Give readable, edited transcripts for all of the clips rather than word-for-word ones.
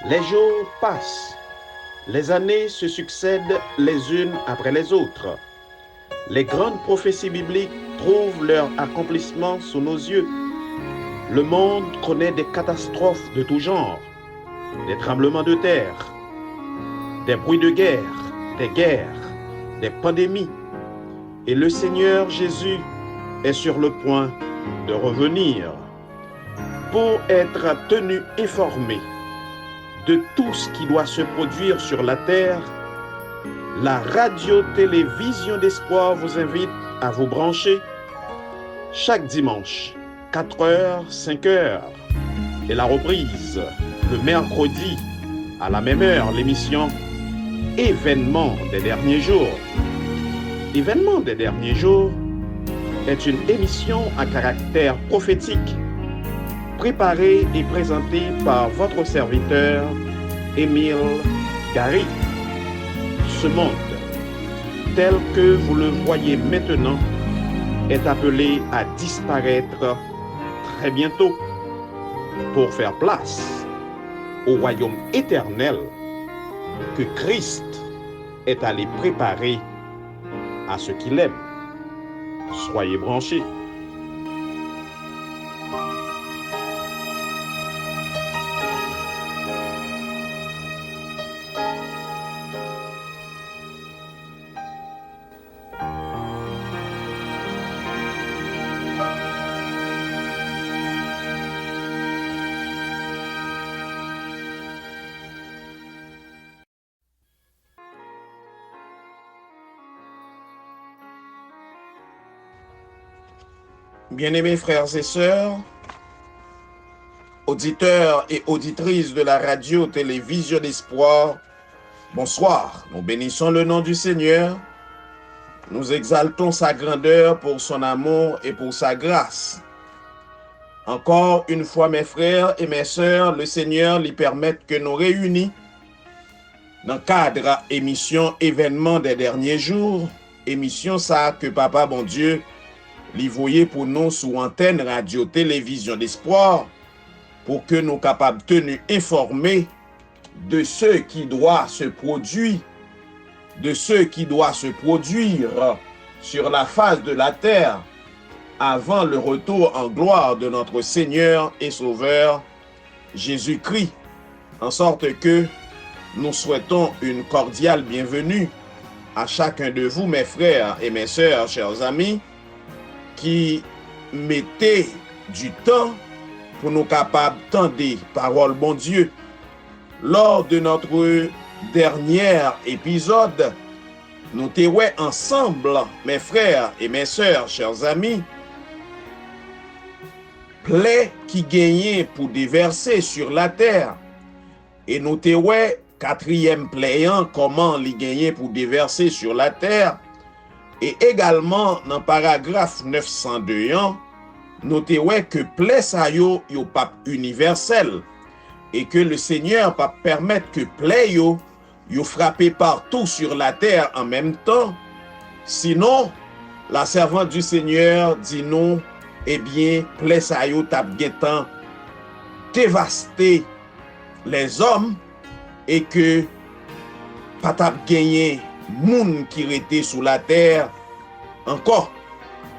Les jours passent, les années se succèdent les unes après les autres. Les grandes prophéties bibliques trouvent leur accomplissement sous nos yeux. Le monde connaît des catastrophes de tout genre, des tremblements de terre, des bruits de guerre, des pandémies. Et le Seigneur Jésus est sur le point de revenir pour être tenu informé de tout ce qui doit se produire sur la terre. La radio-télévision d'espoir vous invite à vous brancher chaque dimanche, 4h, 5h, et la reprise le mercredi à la même heure, l'émission Événements des derniers jours. Événements des derniers jours est une émission à caractère prophétique, préparée et présentée par votre serviteur Émile Gary. Ce monde, tel que vous le voyez maintenant, est appelé à disparaître très bientôt pour faire place au royaume éternel que Christ est allé préparer à ceux qui l'aiment. Soyez branchés. Bien-aimés frères et sœurs, auditeurs et auditrices de la radio-télévision d'espoir, bonsoir. Nous bénissons le nom du Seigneur. Nous exaltons sa grandeur pour son amour et pour sa grâce. Encore une fois, mes frères et mes sœurs, le Seigneur lui permette que nous réunis dans le cadre émission Événements des derniers jours, émission ça que Papa bon Dieu li voyez pour nous sous antenne radio-télévision d'espoir pour que nous capables tenus informés de ce qui doit se produire, sur la face de la terre avant le retour en gloire de notre Seigneur et Sauveur Jésus-Christ. En sorte que nous souhaitons une cordiale bienvenue à chacun de vous, mes frères et mes sœurs, chers amis, qui mettez du temps pour nous capables d'entendre parole bon Dieu. Lors de notre dernier épisode, nous étions ensemble, mes frères et mes sœurs, chers amis, plaie qui gagnait pour déverser sur la terre. Et nous étions quatrième plaie, comment les gagner pour déverser sur la terre. Et également, dans le paragraphe 902, notez que plaie sa yo pas universel et que le Seigneur pas permettre que plaie yo frappé partout sur la terre en même temps. Sinon, la servante du Seigneur dit non, eh bien, plaie sa yo tap getan dévaster les hommes et que pas tap gagner moun qui était sous la terre encore,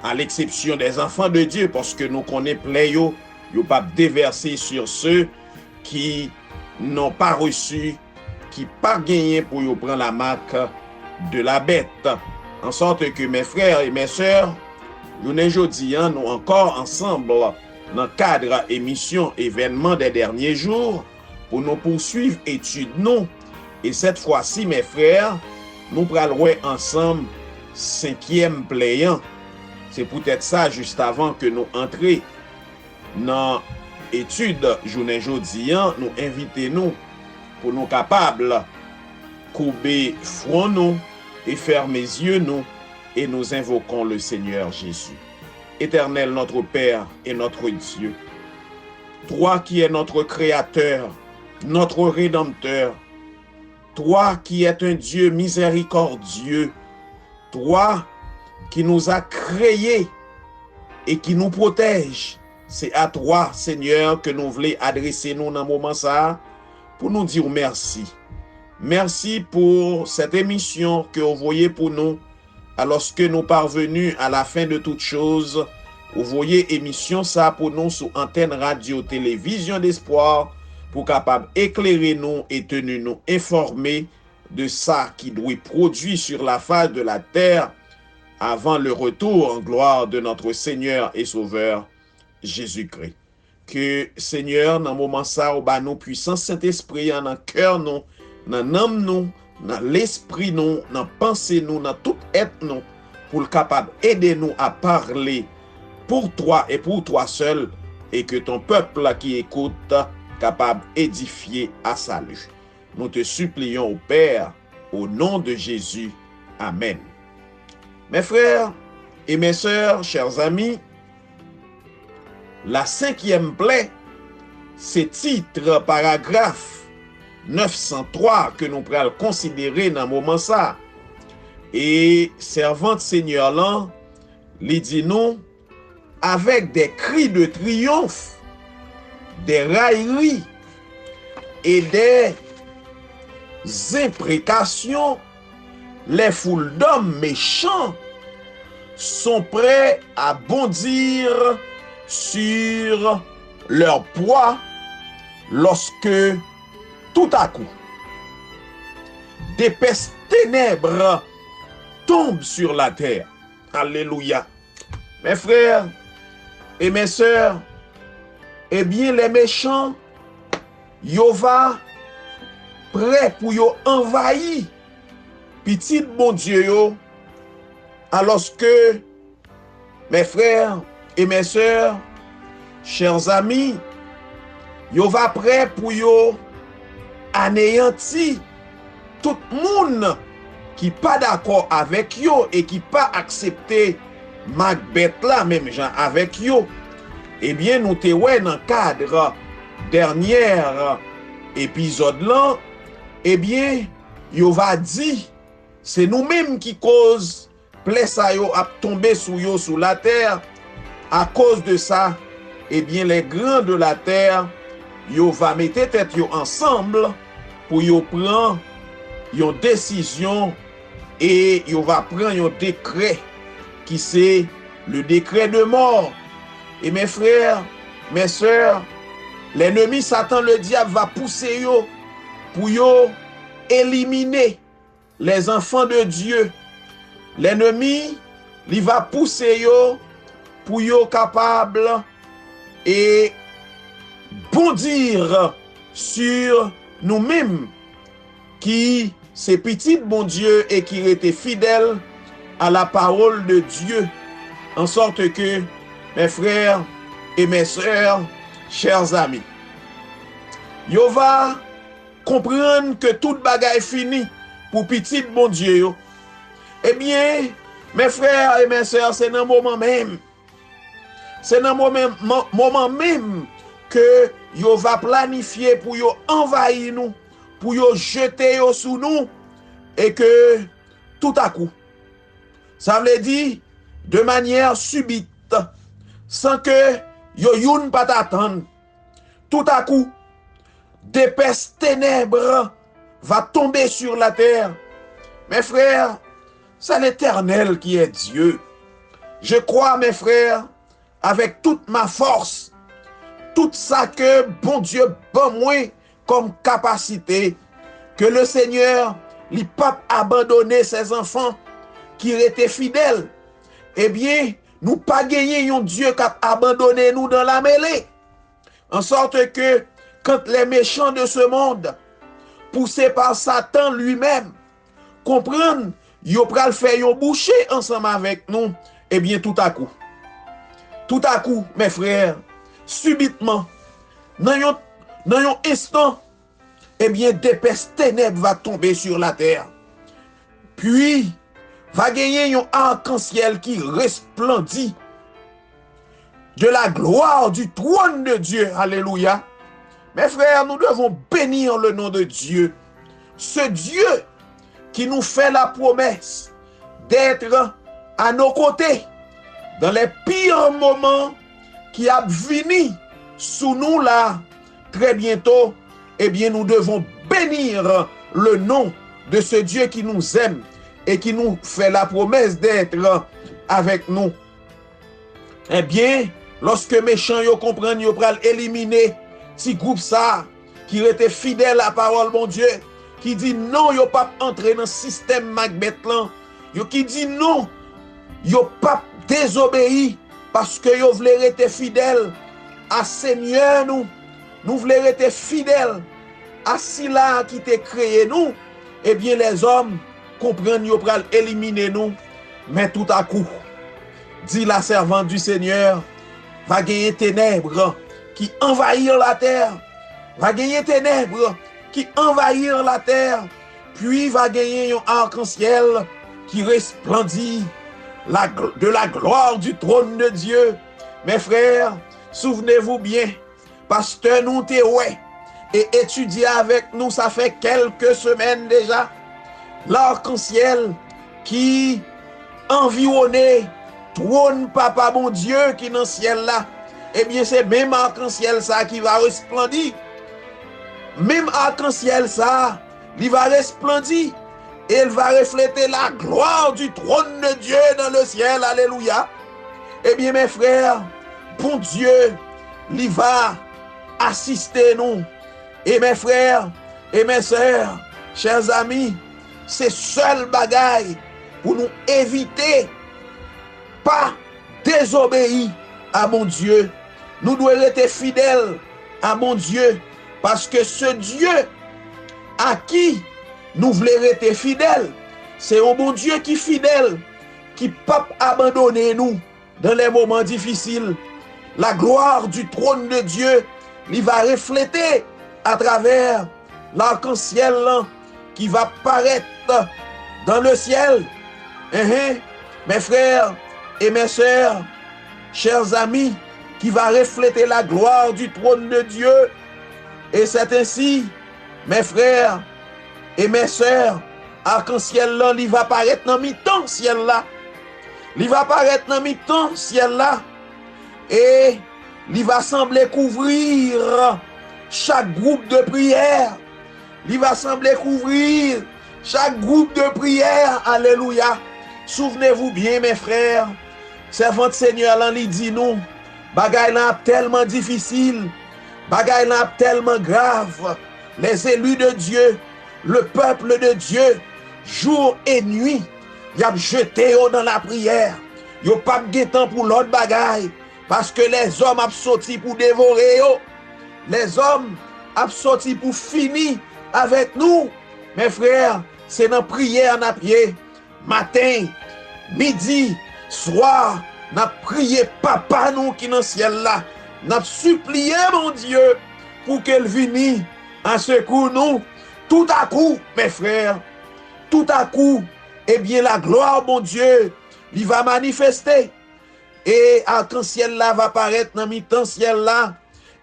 à l'exception des enfants de Dieu, parce que nous connaissons plein yo pas déversé sur ceux qui n'ont pas reçu, qui pas gagné pour yo prendre la marque de la bête. En sorte que mes frères et mes sœurs, nous aujourd'hui nous encore ensemble dans le cadre émission Événements des derniers jours pour nous poursuivre études nous. Et cette fois-ci, mes frères, nous parlerons ensemble 5e pléant. C'est peut-être ça juste avant que nous entrions dans l'étude journée jeudi, nous invitons pour nous capables couper front nous et fermer yeux nous et nous invoquons le Seigneur Jésus. Éternel notre Père et notre Dieu, toi qui es notre Créateur, notre Rédempteur, toi qui es un Dieu miséricordieux, toi qui nous a créés et qui nous protège, c'est à toi, Seigneur, que nous voulons adresser nous dans ce moment ça pour nous dire merci. Merci pour cette émission que vous voyez pour nous, alors que nous parvenus à la fin de toutes choses. Vous voyez émission ça pour nous sur antenne radio télévision d'espoir, pour capable éclairer nous et tenir nous informés de ça qui doit produire sur la face de la terre avant le retour en gloire de notre Seigneur et Sauveur Jésus-Christ. Que Seigneur, dans le moment ça, au nous puissance Saint-Esprit, dans le cœur nous, dans l'âme nous, dans l'esprit nous, dans pensée nous, dans tout être nous, pour le capable aider nous à parler pour toi et pour toi seul, et que ton peuple qui écoute capable d'édifier à salut. Nous te supplions au Père, au nom de Jésus. Amen. Mes frères et mes sœurs, chers amis, la 5e plaie, c'est titre paragraphe 903 que nous pourrons considérer dans le moment ça. Et servante Seigneur là, lui dit nous, avec des cris de triomphe, des railleries et des imprécations, les foules d'hommes méchants sont prêts à bondir sur leur poids lorsque tout à coup d'épaisses ténèbres tombent sur la terre. Alléluia. Mes frères et mes sœurs, eh bien les méchants, yo va prêt pour yo envahir petit bon Dieu yo, alors que mes frères et mes sœurs, chers amis, yo va prêt pour yo anéanti tout monde qui pas d'accord avec yo et qui pas accepté Macbeth là même gens avec yo. Eh bien nous te ouais dans cadre dernier épisode là, eh bien yo va dit c'est nous-mêmes qui cause plaie ça yo a tombé sous la terre. À cause de ça, eh bien les grands de la terre yo va mettre tête yo ensemble pour yo prendre une décision et yo va prendre un décret qui c'est le décret de mort. Et mes frères, mes sœurs, l'ennemi Satan, le diable va pousser yo pour yo éliminer les enfants de Dieu. L'ennemi, il va pousser yo pour yo capable et bondir sur nous-mêmes qui c'est petit bon Dieu et qui était fidèle à la parole de Dieu, en sorte que mes frères et mes sœurs, chers amis, yo va comprendre que toute bagaille fini pour petit bon Dieu yo. Eh bien, mes frères et mes sœurs, c'est dans le moment même, moment même que yo va planifier pour yo envahir nous, pour yo jeter yo sous nous, et que tout à coup, ça veut dire de manière subite, sans que yo youn pas t'attendre, tout à coup, d'épaisses ténèbres va tomber sur la terre. Mes frères, c'est l'Éternel qui est Dieu. Je crois, mes frères, avec toute ma force, tout ça que bon Dieu bon moi comme capacité, que le Seigneur n'a pas abandonné ses enfants qui étaient fidèles. Eh bien, nous pas gagné un Dieu qui a abandonné nous dans la mêlée. En sorte que quand les méchants de ce monde, poussés par Satan lui-même, comprennent, ils pral faire yon boucher ensemble avec nous, eh bien tout à coup, mes frères, subitement, dans yon instant, eh bien d'épaisses ténèbres va tomber sur la terre. Puis, va gagner un arc-en-ciel qui resplendit de la gloire du trône de Dieu. Alléluia. Mes frères, nous devons bénir le nom de Dieu. Ce Dieu qui nous fait la promesse d'être à nos côtés dans les pires moments qui a venu sous nous là très bientôt eh bien nous devons bénir le nom de ce Dieu qui nous aime et qui nous fait la promesse d'être avec nous. Eh bien, lorsque méchants yo comprennent, yo pral éliminer si groupe ça qui était fidèle à la parole bon Dieu, qui dit non, yo pas entrer dans le système Macbeth là, yo qui dit non, yo pas désobéi parce que yo voulez être fidèle à Seigneur nous voulons être fidèles à Sila qui t'a créé nous, eh bien les hommes comprennent yo pral éliminer nous, mais tout à coup, dit la servante du Seigneur, va gagner ténèbres qui envahir la terre, va gagner ténèbres qui envahir la terre, puis va gagner un arc-en-ciel qui resplendit de la gloire du trône de Dieu. Mes frères, souvenez-vous bien, pasteur nous t'es ouais et étudié avec nous, ça fait quelques semaines déjà, l'arc-en-ciel qui environnait trône papa bon Dieu qui dans le ciel là, eh bien c'est même arc-en-ciel ça qui va resplendir. Même arc-en-ciel ça, il va resplendir et il va refléter la gloire du trône de Dieu dans le ciel. Alléluia. Eh bien mes frères, bon Dieu, il va assister nous. Et mes frères et mes sœurs, chers amis, c'est seul bagaille pour nous éviter pas désobéir à mon Dieu. Nous devons être fidèles à mon Dieu parce que ce Dieu à qui nous voulons être fidèles, c'est un bon Dieu qui est fidèle, qui ne peut pas abandonner nous dans les moments difficiles. La gloire du trône de Dieu, il va refléter à travers l'arc-en-ciel qui va paraître dans le ciel. Mes frères et mes sœurs, chers amis, qui va refléter la gloire du trône de Dieu. Et c'est ainsi, mes frères et mes sœurs, arc-en-ciel là, il va apparaître dans mi-temps ciel là. Il va apparaître dans mi-temps ciel là. Et il va sembler couvrir chaque groupe de prière. Il va sembler couvrir chaque groupe de prière. Alléluia. Souvenez-vous bien, mes frères, servant Seigneur, là, il dit nous, bagay là tellement difficile, bagay là tellement grave. Les élus de Dieu, le peuple de Dieu, jour et nuit, y a jeté dans la prière. Yo pas de temps pour l'autre bagay, parce que les hommes ont sorti pour dévorer yo. Les hommes ont sorti pour finir avec nous. Mes frères, c'est dans prière à pied. Matin, midi, soir, n'a prié papa nous qui dans le ciel là. N'a supplié mon Dieu pour qu'elle vienne en secours nous. Tout à coup, mes frères, tout à coup, eh bien la gloire mon Dieu, il va manifester. Et arc-en-ciel là va apparaître dans mi-temps ciel là.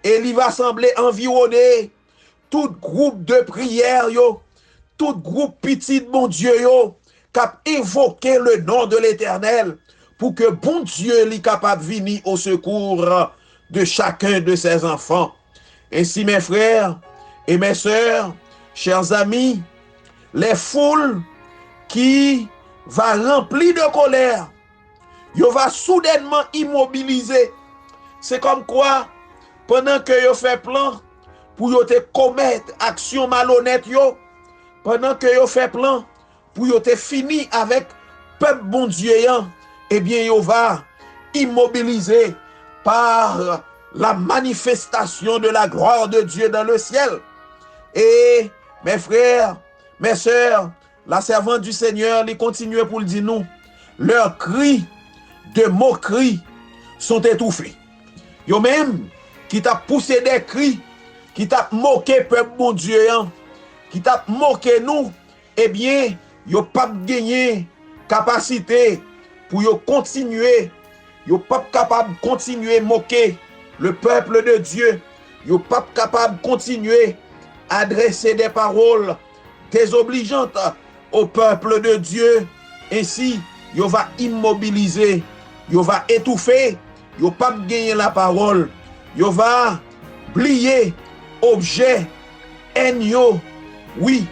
Et il va sembler environner tout groupe de prière yo, tout groupe petit mon Dieu yo, cap évoquer le nom de l'Éternel pour que bon Dieu li capable venir au secours de chacun de ses enfants. Ainsi mes frères et mes sœurs, chers amis, les foules qui va remplir de colère, yo va soudainement immobiliser. C'est comme quoi pendant que yo fait plan pour yo te commettre action malhonnête yo, pendant que yo fait plan pour yo te fini avec peuple bon Dieu, eh bien yo va immobiliser par la manifestation de la gloire de Dieu dans le ciel. Et mes frères, mes sœurs, la servante du Seigneur, il continue pour le dire nous, leurs cris de moquerie sont étouffés. Yo même qui t'a poussé des cris, qui t'a moqué peuple bon Dieu, qui t'a moqué nous, eh bien, yo pas gagné capacité pour yo continuer, yo pas capable de continuer moquer le peuple de Dieu, yo pas capable de continuer adresser des paroles désobligeantes au peuple de Dieu. Ainsi, yo va immobiliser, yo va étouffer, yo pas gagner la parole, yo va oublier objet haine yo, oui,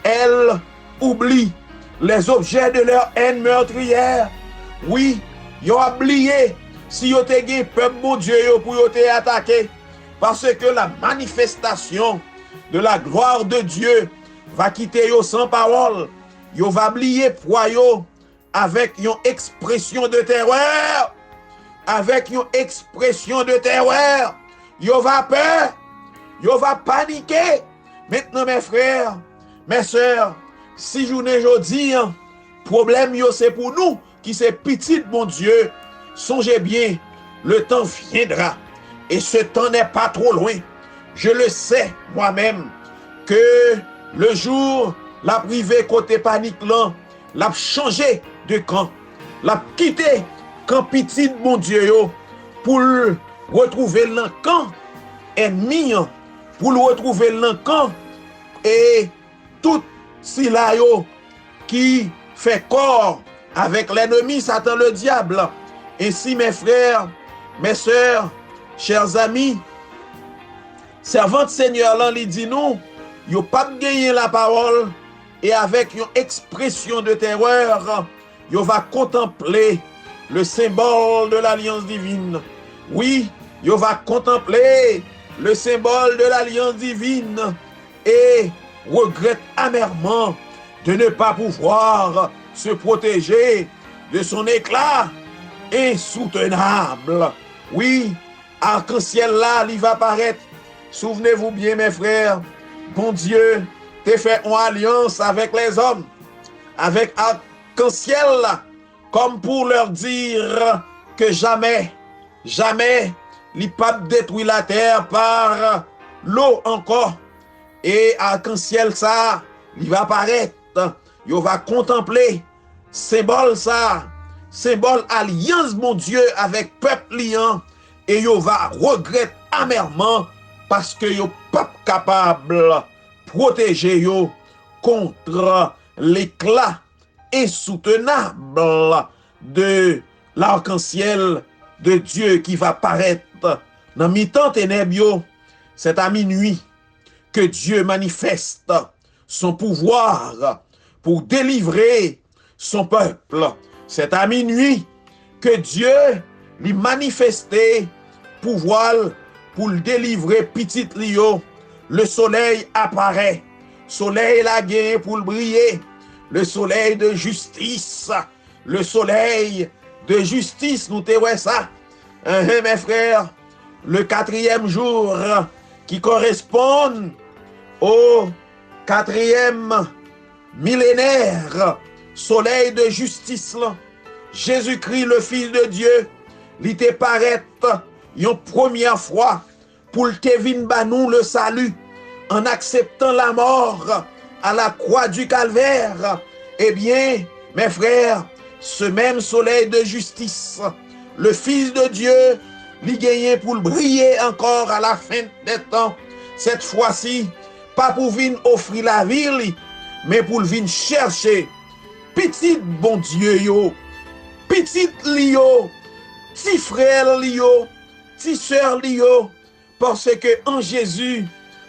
elle oublie les objets de leur haine meurtrière. Oui, yo oublié si yo te gen peuple bon Dieu yo pour yo te attaquer. Parce que la manifestation de la gloire de Dieu va quitter yo sans parole. Yo va oublier pour yo avec une expression de terreur. Avec une expression de terreur. Yo va peur. Yo va paniquer. Maintenant, mes frères, mes sœurs, si journée jodi, problème yo c'est pour nous qui c'est petit, mon Dieu. Songez bien, le temps viendra et ce temps n'est pas trop loin. Je le sais moi-même que le jour la privé côté panique là, l'a changé de camp, l'a quitté camp petit, mon Dieu yo, pour retrouver le camp ennemi, pour le retrouver le camp et tout si là yo qui fait corps avec l'ennemi Satan le diable. Ainsi mes frères, mes sœurs, chers amis, servante Seigneur là li dit nous, yo pas gagner la parole et avec une expression de terreur, yo va contempler le symbole de l'alliance divine. Oui, yo va contempler le symbole de l'alliance divine et regrette amèrement de ne pas pouvoir se protéger de son éclat insoutenable. Oui, arc-en-ciel là, il va paraître. Souvenez-vous bien, mes frères, bon Dieu t'a fait une alliance avec les hommes, avec arc-en-ciel là, comme pour leur dire que jamais, jamais, il pas détruit la terre par l'eau encore. Et arc-en-ciel ça, il va apparaître, il va contempler, symbole ça, symbole alliance mon Dieu avec peuple liant, et il va regretter amèrement parce que il pas capable protéger yo contre l'éclat insoutenable de l'arc-en-ciel de Dieu qui va paraître dans mi-temps ténèbres. C'est à minuit que Dieu manifeste son pouvoir pour délivrer son peuple. C'est à minuit que Dieu lui manifestait pouvoir pour le délivrer petit Lio. Le soleil apparaît. Soleil la guerre pour le briller. Le soleil de justice. Le soleil de justice, nous te ouais ça. Mes frères, le 4e jour qui correspond au 4e millénaire, soleil de justice là. Jésus-Christ, le Fils de Dieu, il te paraît une première fois pour te vin banou le salut en acceptant la mort à la croix du calvaire. Eh bien, mes frères, ce même soleil de justice, le Fils de Dieu, il gagné pour briller encore à la fin des temps. Cette fois-ci, pas pour venir offrir la vie, mais pour venir chercher petit bon Dieu yo, petit lio, petit frère lio, petit sœur lio, parce que en Jésus,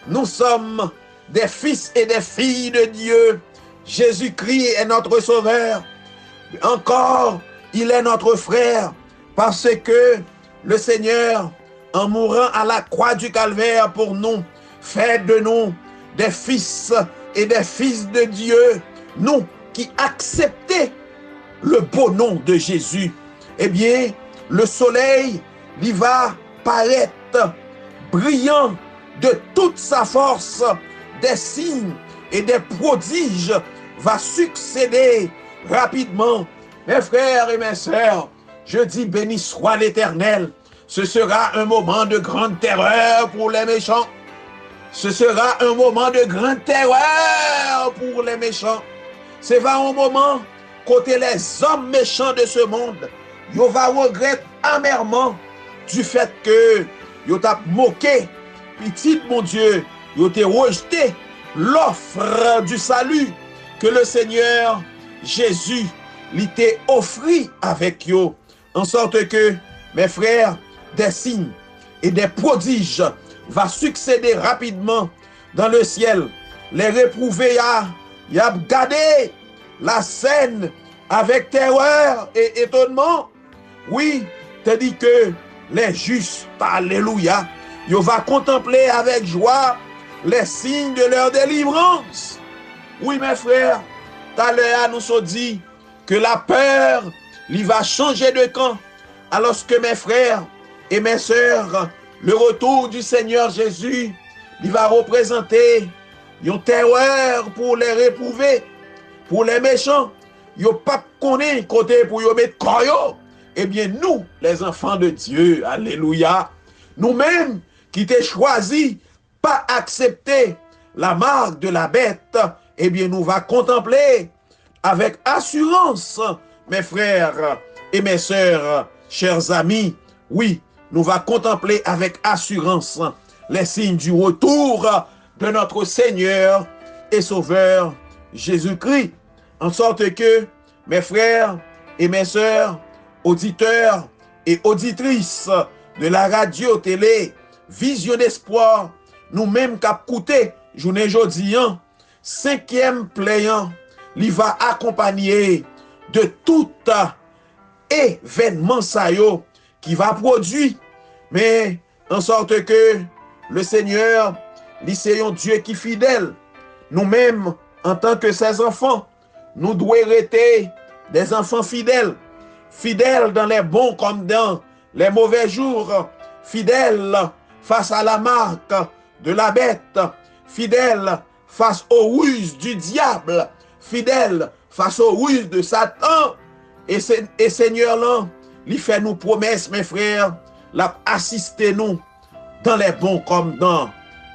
nous sommes des fils et des filles de Dieu. Jésus-Christ est notre sauveur. Encore, il est notre frère, parce que le Seigneur, en mourant à la croix du calvaire pour nous, fait de nous des fils et des fils de Dieu, nous qui acceptons le beau nom de Jésus. Eh bien, le soleil, il va paraître brillant de toute sa force, des signes et des prodiges va succéder rapidement. Mes frères et mes sœurs, je dis béni soit l'Éternel. Ce sera un moment de grande terreur pour les méchants. Ce sera un moment de grande terreur pour les méchants. C'est va un moment côté les hommes méchants de ce monde. Ils va regretter amèrement du fait que ils t'a moqué, petit mon Dieu, ils t'a rejeté l'offre du salut que le Seigneur Jésus lui t'a offert avec eux. En sorte que, mes frères, des signes et des prodiges va succéder rapidement dans le ciel. Les réprouvés y a gardé la scène avec terreur et étonnement. Oui, tandis que les justes, alléluia, ils vont contempler avec joie les signes de leur délivrance. Oui, mes frères, tout à l'heure, nous sommes dit que la peur, il va changer de camp. Alors que mes frères et mes sœurs, le retour du Seigneur Jésus, il va représenter une terreur pour les réprouvés, pour les méchants. Ils n'ont pas connaît côté pour y mettre koyo. Eh bien, nous, les enfants de Dieu, alléluia, nous-mêmes qui t'ai choisi, pas accepter la marque de la bête, eh bien, nous va contempler avec assurance, mes frères et mes sœurs, chers amis, oui, nous va contempler avec assurance les signes du retour de notre Seigneur et Sauveur Jésus-Christ. En sorte que, mes frères et mes sœurs, auditeurs et auditrices de la radio, télé, Vision d'Espoir, nous-mêmes cap coûté, journée jeudi, 5e pléant, il va accompagner de tout événement saillot qui va produire, mais en sorte que le Seigneur, c'est un Dieu qui est fidèle. Nous-mêmes, en tant que ses enfants, nous devons rester des enfants fidèles, fidèles dans les bons comme dans les mauvais jours, fidèles face à la marque de la bête, fidèles face aux ruses du diable, fidèles face aux ruses de Satan. Et Seigneur, là, il fait nous promesses, mes frères, assister nous dans les bons comme dans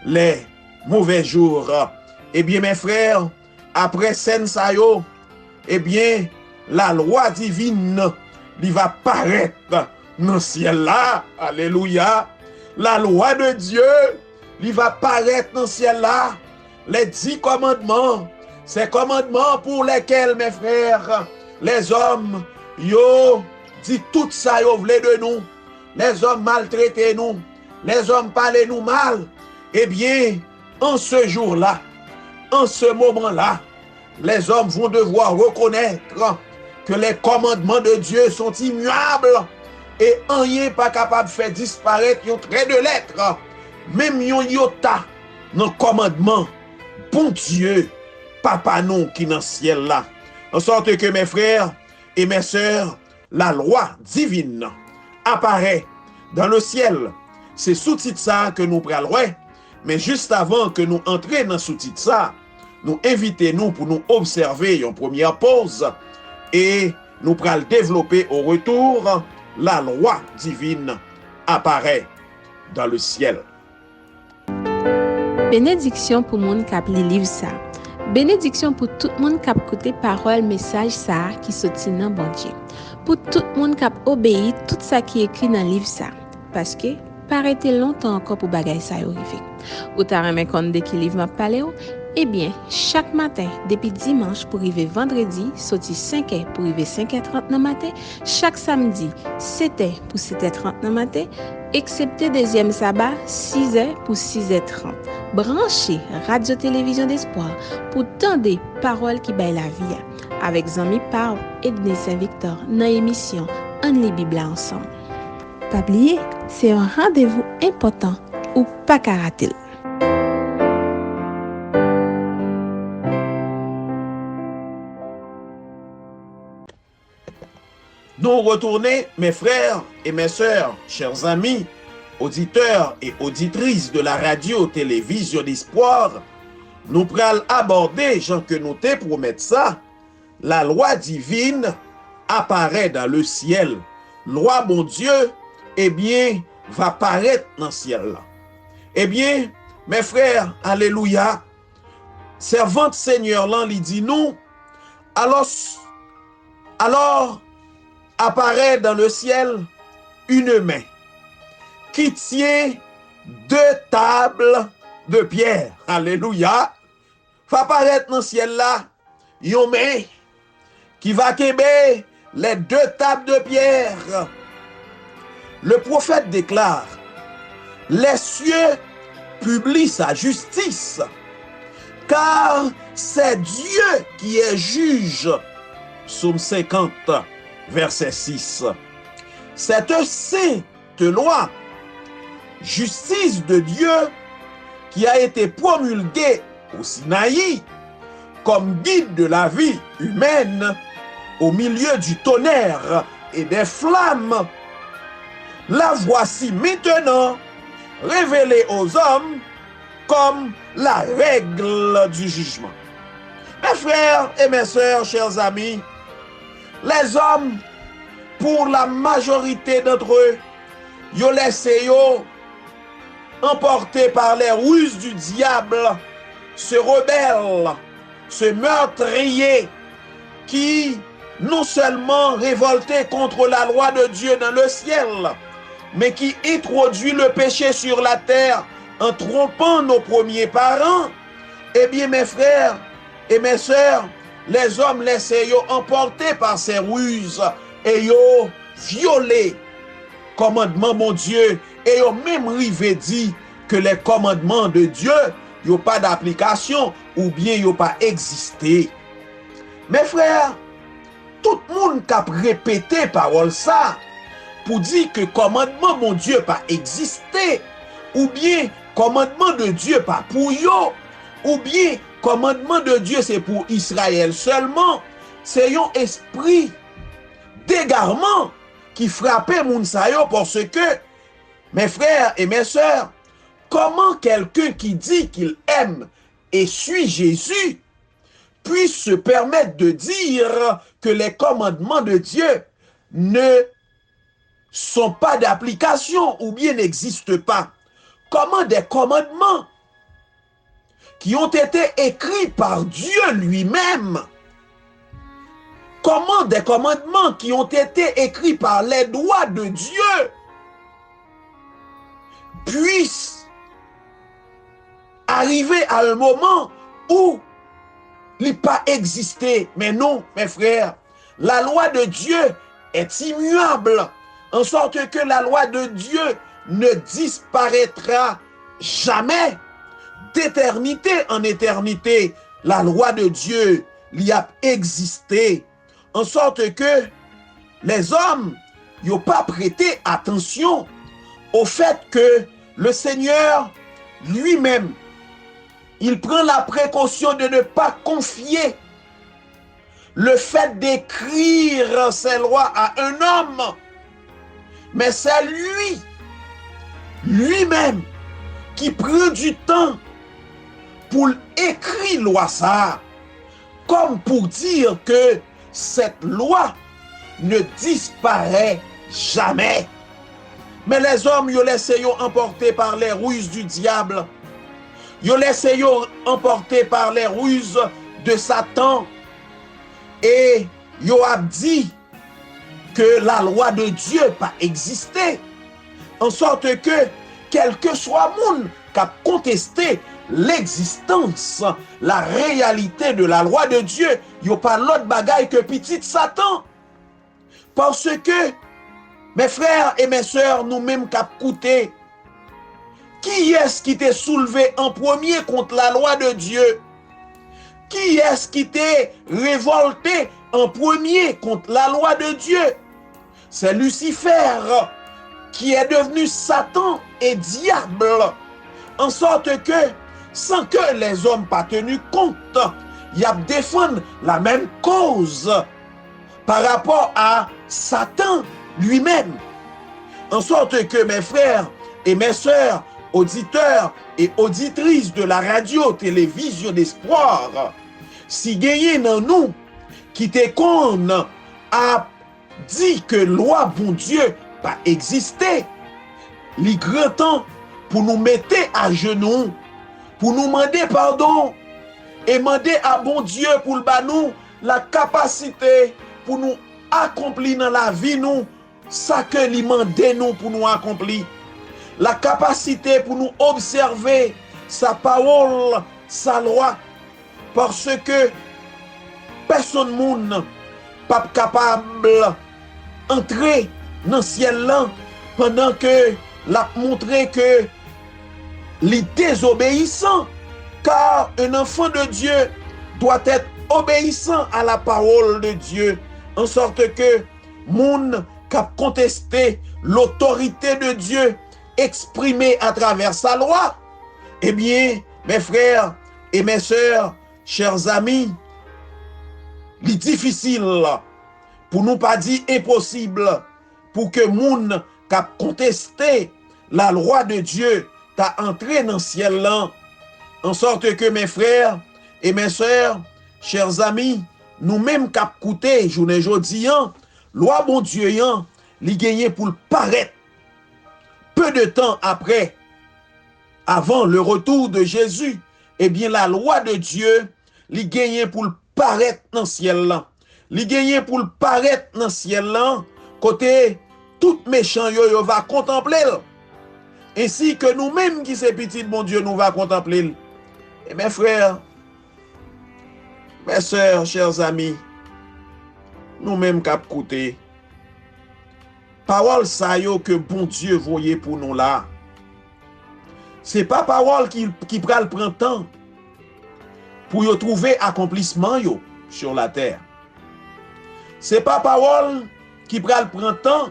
les mauvais jours. Eh bien, mes frères, après scène ça yo, eh bien, la loi divine, il va paraître dans le ciel là. Alléluia. La loi de Dieu, il va paraître dans le ciel là. Les 10 commandements, ces commandements pour lesquels, mes frères, les hommes, yo, dit tout ça, yo voulez de nous. Les hommes maltraitent nous. Les hommes parlent nous mal. Eh bien, en ce jour-là, en ce moment-là, les hommes vont devoir reconnaître que les commandements de Dieu sont immuables et rien pas capable de faire disparaître un trait de lettre, même un iota dans le commandement. Bon Dieu, Papa nous qui dans le ciel là. En sorte que mes frères et mes sœurs, la loi divine apparaît dans le ciel. C'est sous-titre ça que nous prenons. Mais juste avant que nous entrions dans sous-titre ça, nous invitons pour nous observer une première pause et nous prenons développer au retour. La loi divine apparaît dans le ciel. Bénédiction pour moun kap li liv ça. Bénédiction pour tout moun kap koute parole message ça qui sorti nan bon Dieu. Pour tout moun kap obéi tout ça qui écrit dans livre ça. Parce que paraît longtemps encore pour bagay ça yo rive. Ou ta remen konn de ki liv m'a parlé ou? Eh bien, chaque matin, depuis dimanche pour arriver vendredi, sorti 5h pour arriver 5h30 dans matin, chaque samedi, 7h pour 7h30 dans matin, excepté deuxième sabbat, 6h pour 6h30. Branchez Radio-Télévision d'Espoir pour tant de paroles qui baillent la vie. Avec Zami Pau et Denis Saint-Victor dans l'émission On lit Bible ensemble. Pas oublier, c'est un rendez-vous important ou pas qu'à rater. Nous retournons, mes frères et mes sœurs, chers amis, auditeurs et auditrices de la radio-télévision d'Espoir, nous prenons aborder, Jean que nous te promettons ça, la loi divine apparaît dans le ciel. Loi, bon Dieu, eh bien, va paraître dans le ciel là. Eh bien, mes frères, alléluia, servante Seigneur là, il dit nous, alors, apparaît dans le ciel une main qui tient 2 tables de pierre. Alléluia. Va apparaître dans le ciel là une main qui va québer les 2 tables de pierre. Le prophète déclare, les cieux publie sa justice, car c'est Dieu qui est juge. Psaume 50, verset 6. Cette sainte loi, justice de Dieu, qui a été promulguée au Sinaï comme guide de la vie humaine au milieu du tonnerre et des flammes, la voici maintenant révélée aux hommes comme la règle du jugement. Mes frères et mes sœurs, chers amis, les hommes, pour la majorité d'entre eux, yo laissé yo emportés par les ruses du diable, ce rebelle, ce meurtrier qui non seulement révolté contre la loi de Dieu dans le ciel, mais qui introduit le péché sur la terre en trompant nos premiers parents. Eh bien, mes frères et mes sœurs, les hommes laissés yo emportés par ces ruses et yo violé commandement mon Dieu et yo même rivé dit que les commandements de Dieu yo pas d'application ou bien yo pas existé. Mes frères, tout le monde qui a répété parole ça pour dire que commandement mon Dieu pas existé ou bien commandement de Dieu pas pour yo ou bien commandement de Dieu c'est pour Israël seulement, c'est un esprit d'égarement qui frappait moun sa yo parce que, mes frères et mes sœurs, comment quelqu'un qui dit qu'il aime et suit Jésus puisse se permettre de dire que les commandements de Dieu ne sont pas d'application ou bien n'existent pas? Comment des commandements qui ont été écrits par Dieu lui-même, comment des commandements qui ont été écrits par les doigts de Dieu puissent arriver à un moment où il n'a pas existé? Mais non, mes frères, la loi de Dieu est immuable, en sorte que la loi de Dieu ne disparaîtra jamais. D'éternité en éternité, la loi de Dieu y a existé, en sorte que les hommes n'ont pas prêté attention au fait que le Seigneur lui-même, il prend la précaution de ne pas confier le fait d'écrire ces lois à un homme, mais c'est lui-même qui prend du temps pour écrire loi ça, comme pour dire que cette loi ne disparaît jamais. Mais les hommes, ils laissent emporter par les ruses du diable. Ils laissent emporter par les ruses de Satan. Et ils ont dit que la loi de Dieu n'a pas existé. En sorte que, quel que soit le monde qui a contesté l'existence, la réalité de la loi de Dieu, il n'y a pas l'autre bagaille que petit Satan. Parce que, mes frères et mes sœurs, nous-mêmes qui avons écouté, qui est-ce qui t'est soulevé en premier contre la loi de Dieu? Qui est-ce qui t'est révolté en premier contre la loi de Dieu? C'est Lucifer qui est devenu Satan et diable, en sorte que, sans que les hommes pas tenu compte, ils défendent la même cause par rapport à Satan lui-même. En sorte que mes frères et mes sœurs, auditeurs et auditrices de la radio-télévision d'espoir, si gagné dans nous qui te qu'on a dit que loi bon Dieu pas existé, il grand temps pour nous mettre à genoux, pour nous demander pardon et demander à bon Dieu pour nous la capacité pour nous accomplir dans la vie nous ça que lui demande nous pour nous accomplir, la capacité pour nous observer sa parole, sa loi, parce que personne monde pas capable d'entrer dans le ciel là pendant que l'a montré que li désobéissant, car un enfant de Dieu doit être obéissant à la parole de Dieu, en sorte que moun cap contester l'autorité de Dieu exprimée à travers sa loi. Eh bien, mes frères et mes sœurs, chers amis, li difficile, pour nous pas dire impossible, pour que moun cap contester la loi de Dieu t'a entré dans le ciel là, en sorte que mes frères et mes sœurs, chers amis, nous-mêmes cap coûté journée jodi an, loi bon Dieu yan, li gagné pour le paraître peu de temps après, avant le retour de Jésus. Eh bien la loi de Dieu li gagné pour le paraître dans le ciel là, li gagné pour le paraître dans le ciel là, côté tout méchant yo va contempler, ainsi que nous-mêmes qui sommes petits de bon Dieu nous va contempler. Et mes frères, mes sœurs, chers amis, nous-mêmes cap côté, parole ça yo que bon Dieu voyait pour nous là, c'est pas parole qui pral prend temps pour yo trouver accomplissement yo sur la terre. C'est pas parole qui pral prend temps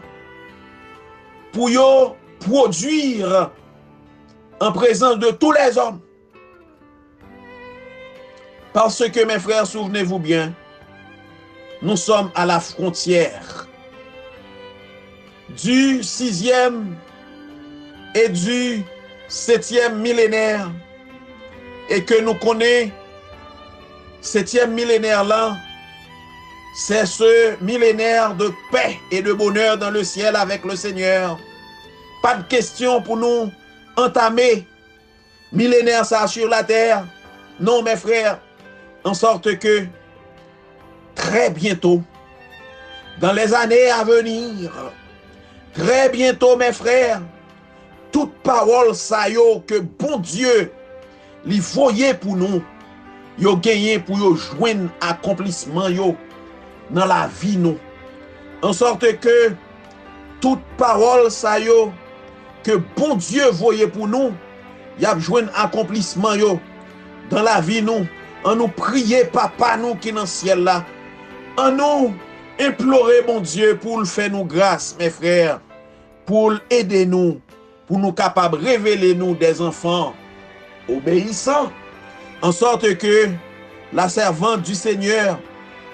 pour yo produire en présence de tous les hommes. Parce que mes frères, souvenez-vous bien, nous sommes à la frontière du 6e et du 7e millénaire, et que nous connaissons 7e millénaire là, c'est ce millénaire de paix et de bonheur dans le ciel avec le Seigneur. Pas de question pour nous entamer millénaire ça sur la terre. Non, mes frères, en sorte que très bientôt, dans les années à venir, très bientôt, mes frères, toute parole ça yo que bon Dieu li voyait pour nous, yo gagné pour yo joindre accomplissement yo dans la vie nous. En sorte que toute parole ça yo que bon Dieu voyait pour nous, y a joindre accomplissement yo dans la vie nous. En nous prier papa nous qui dans le ciel là. En nous implorer mon Dieu pour le faire nous grâce, mes frères, pour aider nous, pour nous capables de révéler nous des enfants obéissants, en sorte que la servante du Seigneur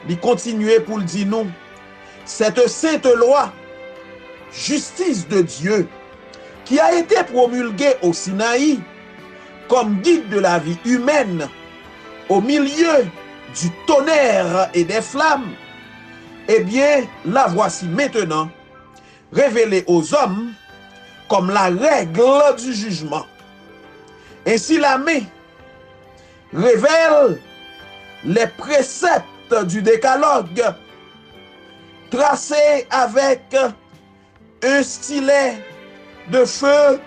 lui continue pour le dire nous, cette sainte loi, justice de Dieu, qui a été promulguée au Sinaï comme guide de la vie humaine, au milieu du tonnerre et des flammes, eh bien, la voici maintenant révélée aux hommes comme la règle du jugement. Ainsi, la main révèle les préceptes du décalogue tracés avec un stylet de feu.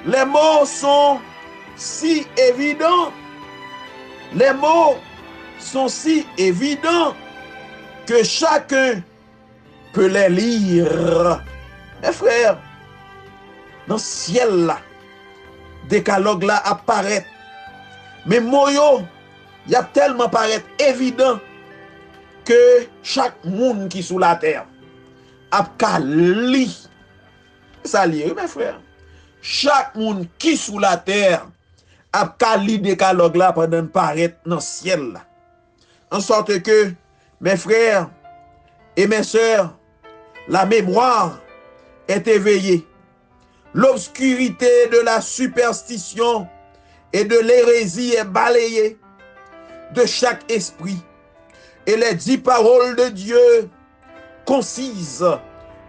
Les mots sont si évidents. Les mots sont si évidents que chacun peut les lire. Mes frères, dans le ciel là, décalogue là apparaît. Mais mots yo, y a tellement paraît évident que chaque monde qui sous la terre a qu'à lire. Ça lire, mes frères. Chaque monde qui sous la terre a qu'à lire décalogue là pendant paraître dans le ciel là. En sorte que, mes frères et mes sœurs, la mémoire est éveillée. L'obscurité de la superstition et de l'hérésie est balayée de chaque esprit. Et les 10 paroles de Dieu, concises,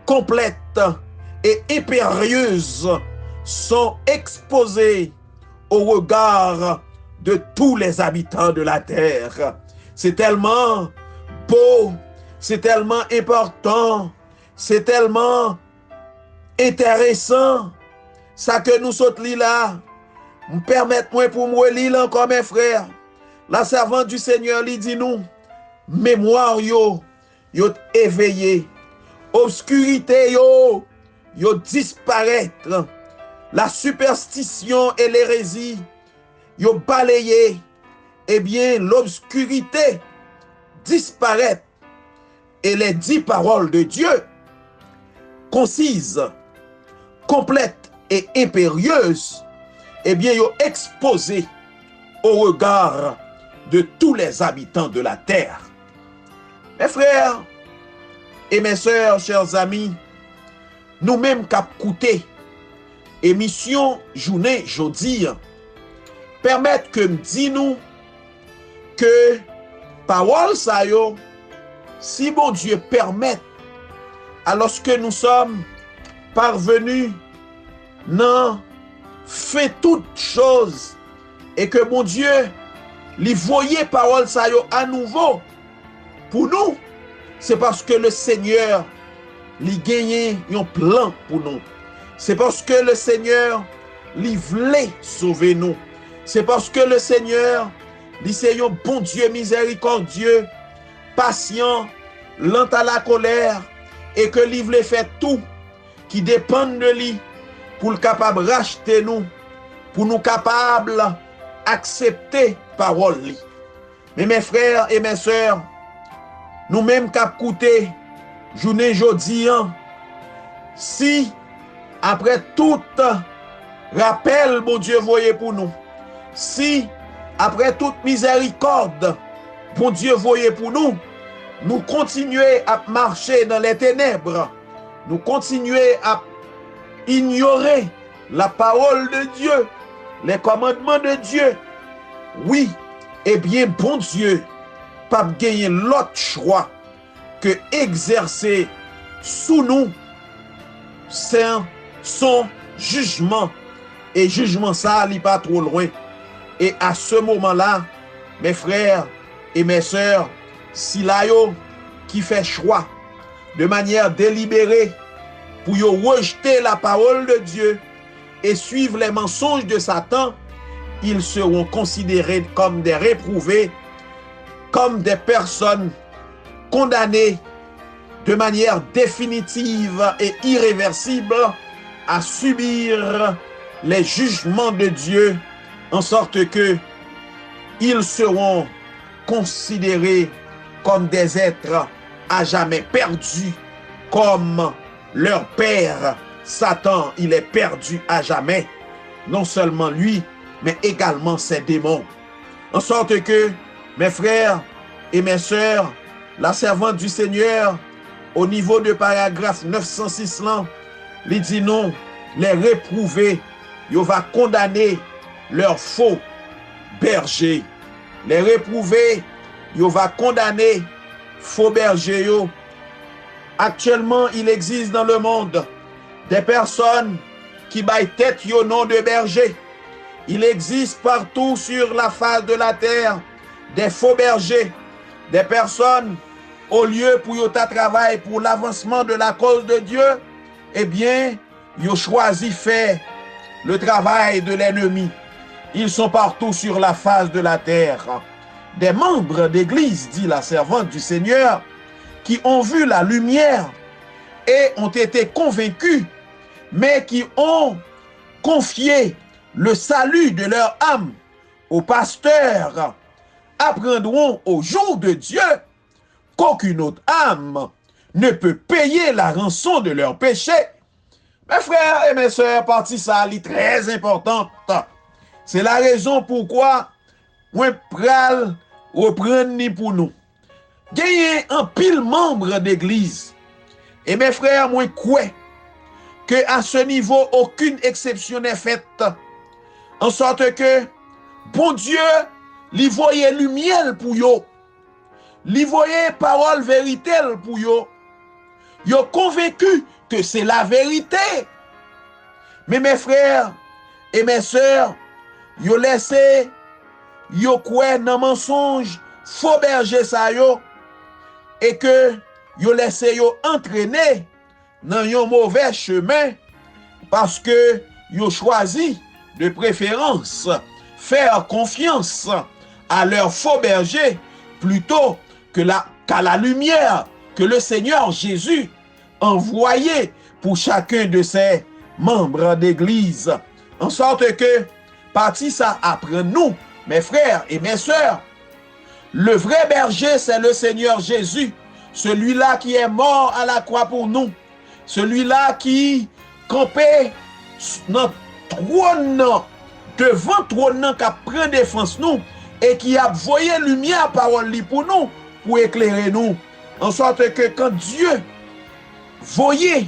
complètes et impérieuses, sont exposées au regard de tous les habitants de la terre. C'est tellement beau, c'est tellement important, c'est tellement intéressant, ça que nous sommes là. Permettez-moi pour moi lire encore, mes frères. La servante du Seigneur lui dit nous, mémoire yo éveillé, obscurité yo disparaître, la superstition et l'hérésie, yo balayé, eh bien, l'obscurité disparaît et les 10 paroles de Dieu, concises, complètes et impérieuses, eh bien, yo exposé au regard de tous les habitants de la terre. Mes frères et mes sœurs, chers amis, nous-mêmes cap coûté émission journée jodi, permettre que me dit nous que parole ça yo, si bon Dieu permet, alors que nous sommes parvenus non fait toutes choses et que bon Dieu lui voyait parole ça yo à nouveau pour nous, c'est parce que le Seigneur lui gagné un plan pour nous. C'est parce que le Seigneur lui voulait sauver nous. C'est parce que le Seigneur lui c'est un bon Dieu miséricordieux, patient, lent à la colère, et que lui voulait faire tout qui dépend de lui pour le capable racheter nous, pour nous capables accepter parole lui. Mais mes frères et mes sœurs, nous-mêmes cap coûté journée jodi, si après tout rappel bon Dieu voyait pour nous, si après toute miséricorde bon Dieu voyait pour nous, nous continuer à marcher dans les ténèbres, nous continuer à ignorer la parole de Dieu, les commandements de Dieu, oui, eh bien bon Dieu pas gagner l'autre choix que exercer sous nous son jugement, et jugement ça n'est pas trop loin. Et à ce moment-là, mes frères et mes sœurs, si là yo qui fait choix de manière délibérée pour yo rejeter la parole de Dieu et suivre les mensonges de Satan, ils seront considérés comme des réprouvés, comme des personnes condamnées de manière définitive et irréversible à subir les jugements de Dieu, en sorte que ils seront considérés comme des êtres à jamais perdus, comme leur père Satan, il est perdu à jamais, non seulement lui, mais également ses démons. En sorte que, mes frères et mes sœurs, la servante du Seigneur, au niveau de paragraphe 906 là, il dit non, les réprouvés, ils vont condamner leurs faux bergers. Les réprouvés, ils vont condamner faux bergers. Actuellement, il existe dans le monde des personnes qui baillent tête au nom de berger. Il existe partout sur la face de la terre des faux bergers, des personnes, au lieu pour y travailler pour l'avancement de la cause de Dieu, eh bien, ils ont choisi faire le travail de l'ennemi. Ils sont partout sur la face de la terre. Des membres d'église, dit la servante du Seigneur, qui ont vu la lumière et ont été convaincus, mais qui ont confié le salut de leur âme au pasteur, apprendront au jour de Dieu qu'aucune autre âme ne peut payer la rançon de leur péché. Mes frères et mes sœurs, partie ça est très importante. C'est la raison pourquoi moi pral reprendre ni pour nous. Gagner un pile membre d'église. Et mes frères, moi crois que à ce niveau aucune exception n'est faite. En sorte que bon Dieu lui voyait lumière pour yo. Lui voyait parole vérité pour yo. Yo convaincu que c'est la vérité. Mais mes frères et mes sœurs, yo laissé yo quoi dans mensonge, faux berger ça yo, et que yo laissé yo entraîner dans un mauvais chemin parce que yo choisi de préférence faire confiance à leur faux berger plutôt qu'à la lumière que le Seigneur Jésus envoyait pour chacun de ses membres d'église. En sorte que, partie ça apprend nous, mes frères et mes sœurs, le vrai berger, c'est le Seigneur Jésus, celui-là qui est mort à la croix pour nous, celui-là qui campait notre trône, devant trône qui prend défense nous, et qui a voyé lumière parole pour nous, pour éclairer nous. En sorte que quand Dieu voyait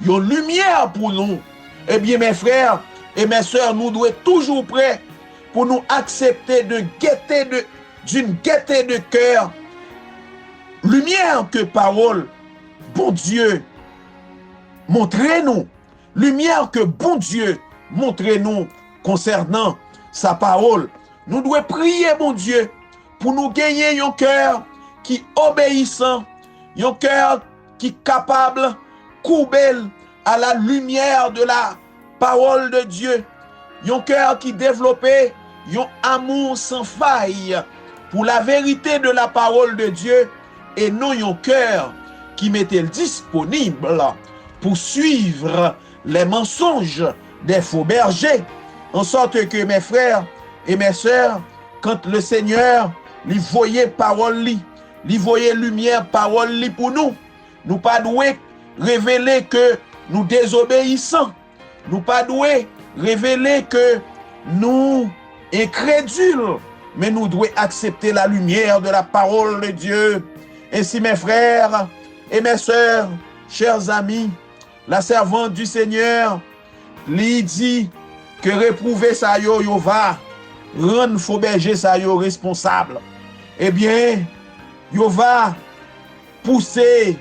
une lumière pour nous, eh bien mes frères et mes sœurs, nous devons être toujours prêts pour nous accepter d'une gaieté de cœur, lumière que parole, bon Dieu, montrez-nous, lumière que bon Dieu, montrez-nous concernant sa parole. Nous devons prier, mon Dieu, pour nous gagner un cœur qui obéissant, un cœur qui est capable, courbé à la lumière de la parole de Dieu, un cœur qui développé un amour sans faille pour la vérité de la parole de Dieu, et non un cœur qui mettait disponible pour suivre les mensonges des faux bergers. En sorte que mes frères et mes sœurs, quand le Seigneur lui voyait parole, lui voyait lumière parole pour nous, nous pas doué révéler que nous désobéissons, nous pas doué révéler que nous incrédules, mais nous devons accepter la lumière de la parole de Dieu. Ainsi, mes frères et mes sœurs, chers amis, la servante du Seigneur lui dit que réprouver ça yo va rendre faux berger ça yo responsable. Eh bien, yo va pousser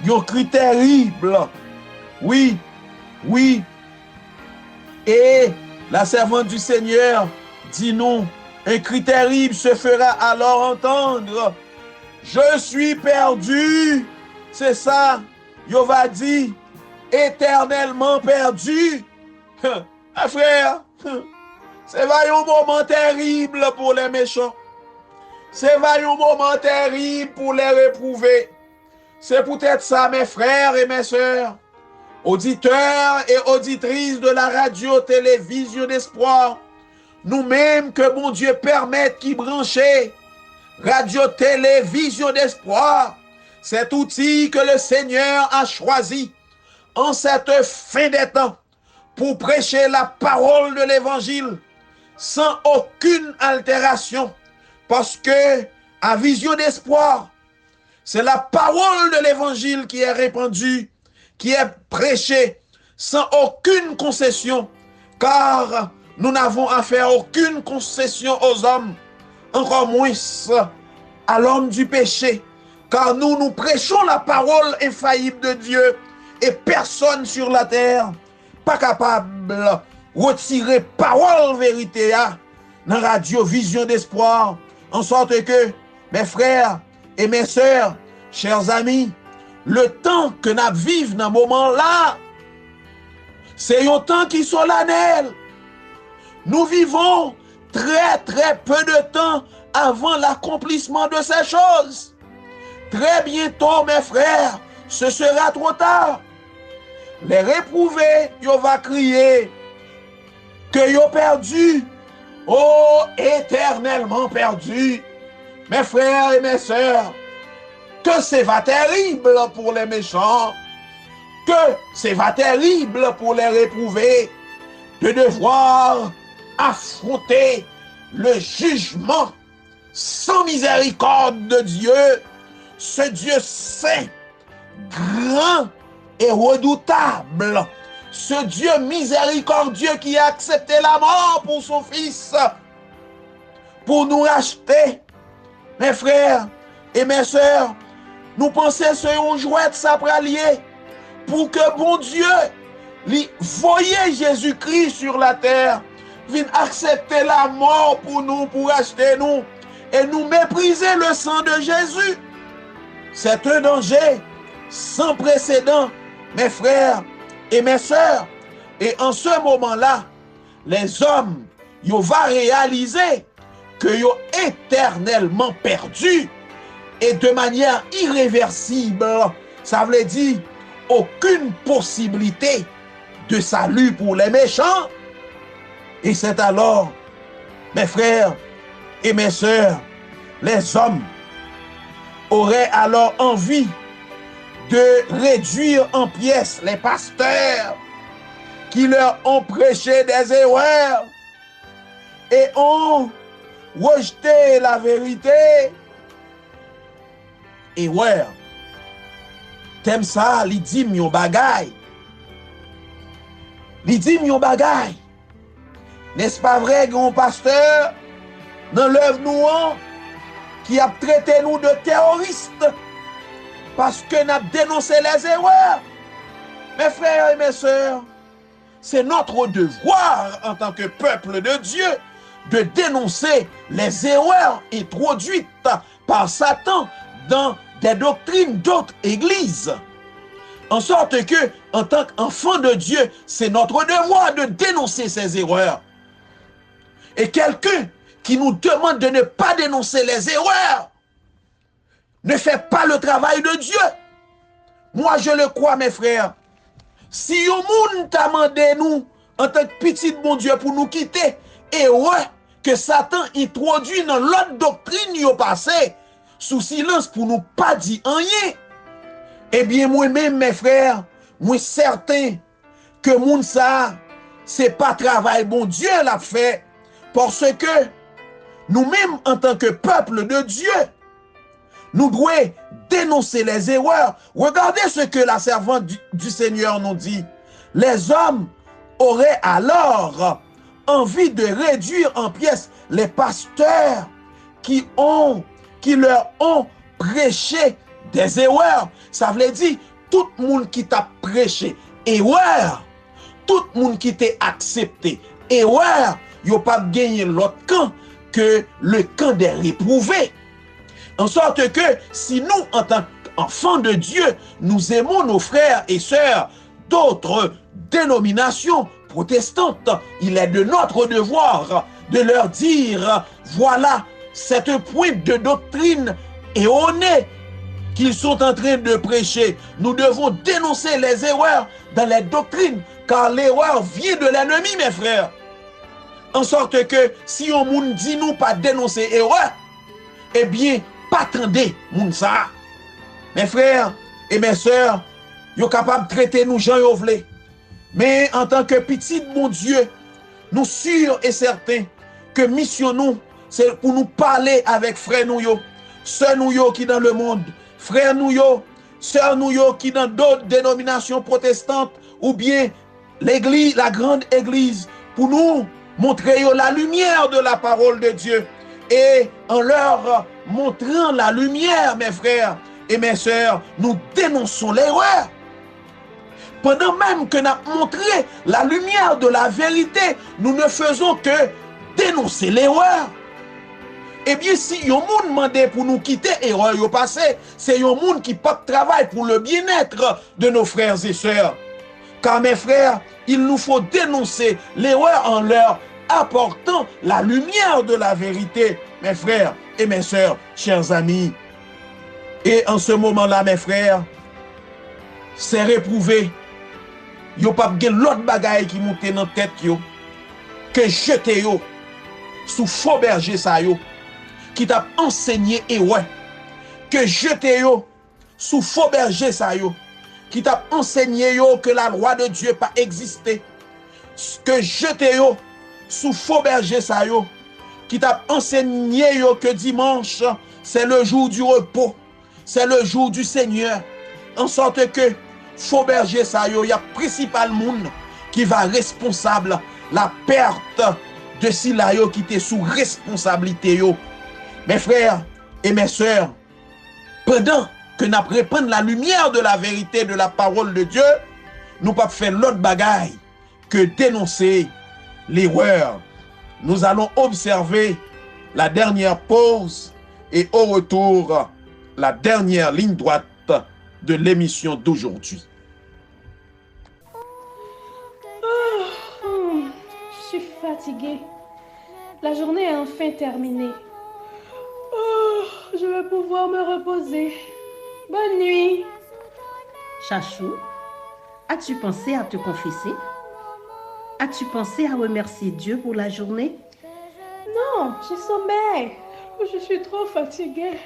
un cri terrible. Oui. Et la servante du Seigneur dit non, un cri terrible se fera alors entendre. Je suis perdu. C'est ça. Yo va dire éternellement perdu. Frère, c'est un moment terrible pour les méchants. C'est un moment terrible pour les réprouvés. C'est peut-être ça, mes frères et mes sœurs, auditeurs et auditrices de la radio-télévision d'espoir, nous-mêmes que mon Dieu permette qui brancher radio-télévision d'espoir, cet outil que le Seigneur a choisi en cette fin des temps pour prêcher la parole de l'évangile sans aucune altération, parce que à vision d'espoir, c'est la parole de l'évangile qui est répandue, qui est prêchée sans aucune concession, car nous n'avons à faire aucune concession aux hommes, encore moins à l'homme du péché, car nous prêchons la parole infaillible de Dieu, et personne sur la terre pas capable de retirer parole vérité dans radio vision d'espoir, en sorte que mes frères et mes sœurs, chers amis, le temps que nous vivons dans ce moment-là, c'est un temps qui est solennel. Nous vivons très peu de temps avant l'accomplissement de ces choses. Très bientôt, mes frères, ce sera trop tard. Les réprouvés, ils vont crier que ils ont perdu, oh, éternellement perdu. Mes frères et mes sœurs, que c'est va terrible pour les méchants, que c'est va terrible pour les réprouvés de devoir affronter le jugement sans miséricorde de Dieu, ce Dieu saint, grand et redoutable, ce Dieu miséricordieux qui a accepté la mort pour son Fils, pour nous racheter. Mes frères et mes sœurs, nous pensons sur un jouet sapralier pour que bon Dieu lui voyait Jésus-Christ sur la terre, vienne accepter la mort pour nous, pour acheter nous, et nous mépriser le sang de Jésus. C'est un danger sans précédent, mes frères et mes sœurs. Et en ce moment-là, les hommes, ils vont réaliser qu'ils sont éternellement perdus et de manière irréversible. Ça veut dire aucune possibilité de salut pour les méchants. Et c'est alors, mes frères et mes sœurs, les hommes auraient alors envie de réduire en pièces les pasteurs qui leur ont prêché des erreurs et ont rejeté la vérité. Et ouais, t'aimes ça, li dit yon bagay. Li dit yon bagay. N'est-ce pas vrai, grand pasteur, dans l'œuvre nous, qui a traité nous de terroristes parce que nous avons dénoncé les erreurs? Mes frères et mes sœurs, c'est notre devoir en tant que peuple de Dieu de dénoncer les erreurs introduites par Satan dans des doctrines d'autres églises. En sorte que, en tant qu'enfant de Dieu, c'est notre devoir de dénoncer ces erreurs. Et quelqu'un qui nous demande de ne pas dénoncer les erreurs ne fait pas le travail de Dieu. Moi, je le crois, mes frères. Si un monde t'a demandé nous, en tant que petit bon Dieu, pour nous quitter, et ouais, que Satan introduit dans l'autre doctrine yo passé, sous silence pour nous pas dire rien, eh bien, moi-même, mes frères, moi certain que moun ça, c'est pas travail bon Dieu l'a fait, parce que nous-mêmes, en tant que peuple de Dieu, nous devons dénoncer les erreurs. Regardez ce que la servante du Seigneur nous dit. Les hommes auraient alors envie de réduire en pièces les pasteurs qui leur ont prêché des erreurs. Ça veut dire tout le monde qui t'a prêché erreur, tout le monde qui t'a accepté erreur, il n'a pas gagné l'autre camp que le camp des réprouvés. En sorte que si nous, en tant qu'enfants de Dieu, nous aimons nos frères et sœurs d'autres dénominations protestantes, il est de notre devoir de leur dire, voilà cette pointe de doctrine erronée qu'ils sont en train de prêcher. Nous devons dénoncer les erreurs dans les doctrines, car l'erreur vient de l'ennemi, mes frères. En sorte que si on moun dit nous pas dénoncer erreur, eh bien, pas attendez moun ça. Mes frères et mes sœurs, yo capable de traiter nous Jean yo vle. Mais en tant que petit bon Dieu, nous sûrs et certains que mission nous, c'est pour nous parler avec frères nous yo, sœurs nous yo qui dans le monde, frères nous yo, sœurs nous yo qui dans d'autres dénominations protestantes ou bien l'église, la grande église, pour nous montrer la lumière de la parole de Dieu. Et en leur montrant la lumière, mes frères et mes sœurs, nous dénonçons l'erreur. Pendant même que nous avons montré la lumière de la vérité, nous ne faisons que dénoncer l'erreur. Eh bien, si yon moun demandé pour nous quitter l'erreur yo passé, c'est yon moun qui pas travail pour le bien-être de nos frères et sœurs. Car mes frères, il nous faut dénoncer l'erreur en leur apportant la lumière de la vérité, mes frères et mes sœurs, chers amis. Et en ce moment-là, mes frères, c'est réprouvé. Yo pas gen l'autre bagaille qui monte dans tête yo que jeter yo sous faux berger ça yo qui t'a enseigné et ouais que jeter yo sous faux berger ça yo qui t'a enseigné yo que la loi de Dieu pas existé, que jeter yo sous faux berger ça yo qui t'a enseigné yo que dimanche c'est le jour du repos, c'est le jour du Seigneur, en sorte que faux berger ça yo, y a principal monde qui va responsable la perte de sila yo qui était sous responsabilité yo. Mes frères et mes sœurs, pendant que nous répandons la lumière de la vérité de la parole de Dieu, nous pas faire l'autre bagaille que dénoncer l'erreur. Nous allons observer la dernière pause et au retour, la dernière ligne droite de l'émission d'aujourd'hui. Je suis fatiguée. La journée est enfin terminée. Je vais pouvoir me reposer. Bonne nuit. Chachou, as-tu pensé à te confesser? as-tu pensé à remercier Dieu pour la journée? Non, je sommeille. Je suis trop fatiguée.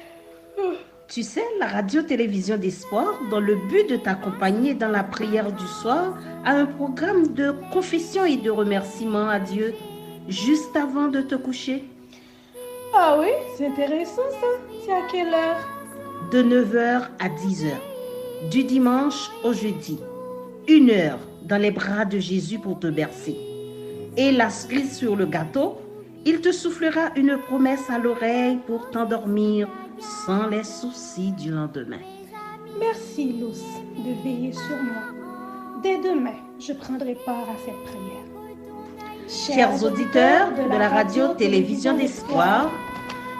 Tu sais, la radio-télévision d'espoir, dans le but de t'accompagner dans la prière du soir, a un programme de confession et de remerciement à Dieu juste avant de te coucher. Ah oui, c'est intéressant ça. C'est à quelle heure? De 9h à 10h, du dimanche au jeudi. 1 heure dans les bras de Jésus pour te bercer. Et la cerise sur le gâteau, il te soufflera une promesse à l'oreille pour t'endormir sans les soucis du lendemain. Merci, Luce, de veiller sur moi. Dès demain, je prendrai part à cette prière. Chers auditeurs de la radio-télévision d'espoir,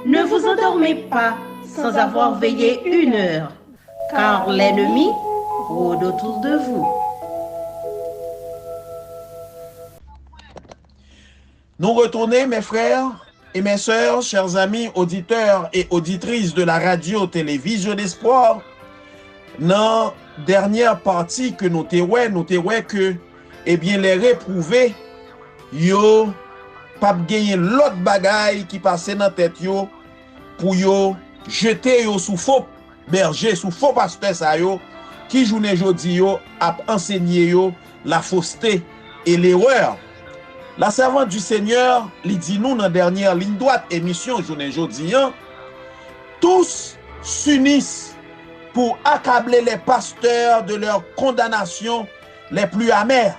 ne vous endormez pas sans avoir veillé 1 heure, car l'ennemi rôde autour de vous. Nous retournons, mes frères et mes sœurs, chers amis auditeurs et auditrices de la radio-télévision d'espoir, dans la dernière partie que nous t'avons que, eh bien, les réprouvés, yo, pas gagné l'autre bagaille qui passait dans la tête yo, pour yo, jeter yo sous faux berger, sous faux pasteur ça yo, qui journée jodi yo, a enseigné yo la fausseté et l'erreur. La servante du Seigneur, lui dit nous dans la dernière ligne droite émission journée jodi, tous s'unissent pour accabler les pasteurs de leur condamnation les plus amères.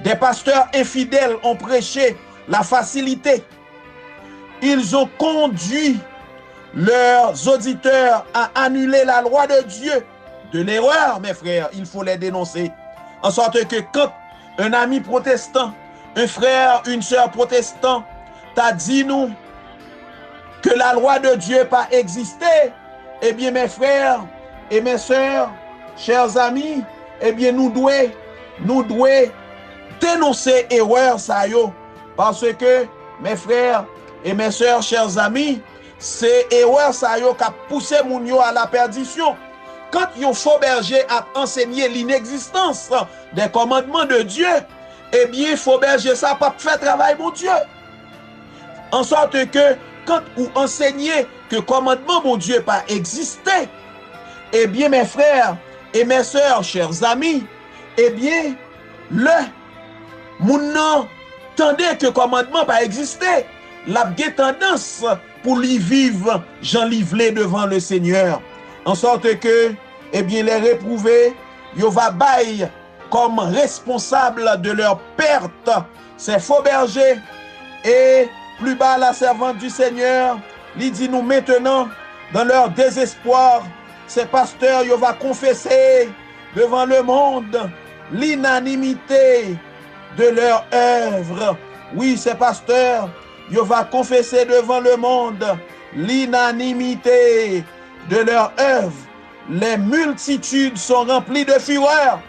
Des pasteurs infidèles ont prêché la facilité. Ils ont conduit leurs auditeurs à annuler la loi de Dieu. De l'erreur, mes frères, il faut les dénoncer. En sorte que quand un ami protestant, un frère, une sœur protestant t'a dit nous que la loi de Dieu pas existé, eh bien mes frères et mes sœurs, chers amis, eh bien nous devons dénoncer erreur ça yo, parce que mes frères et mes sœurs, chers amis, c'est erreur ça yo qui a poussé moun yo à la perdition. Quand yon faux berger a enseigné l'inexistence des commandements de Dieu, eh bien faux berger ça pas fait travail mon Dieu. En sorte que quand vous enseignez que commandement mon Dieu pas existé, eh bien mes frères et mes sœurs, chers amis, eh bien le moun nan tendez que commandement pas existé, la tendance pour lui vivre Jean livré devant le Seigneur. En sorte que, eh bien, les réprouvés, yo va bailler comme responsable de leur perte ces faux bergers. Et plus bas, la servante du Seigneur, lui dit nous maintenant, dans leur désespoir, ces pasteurs, yo va confesser devant le monde l'inanimité de leur œuvre. Oui, ces pasteurs, yo va confesser devant le monde l'inanimité de leur œuvre. Les multitudes sont remplies de fureur.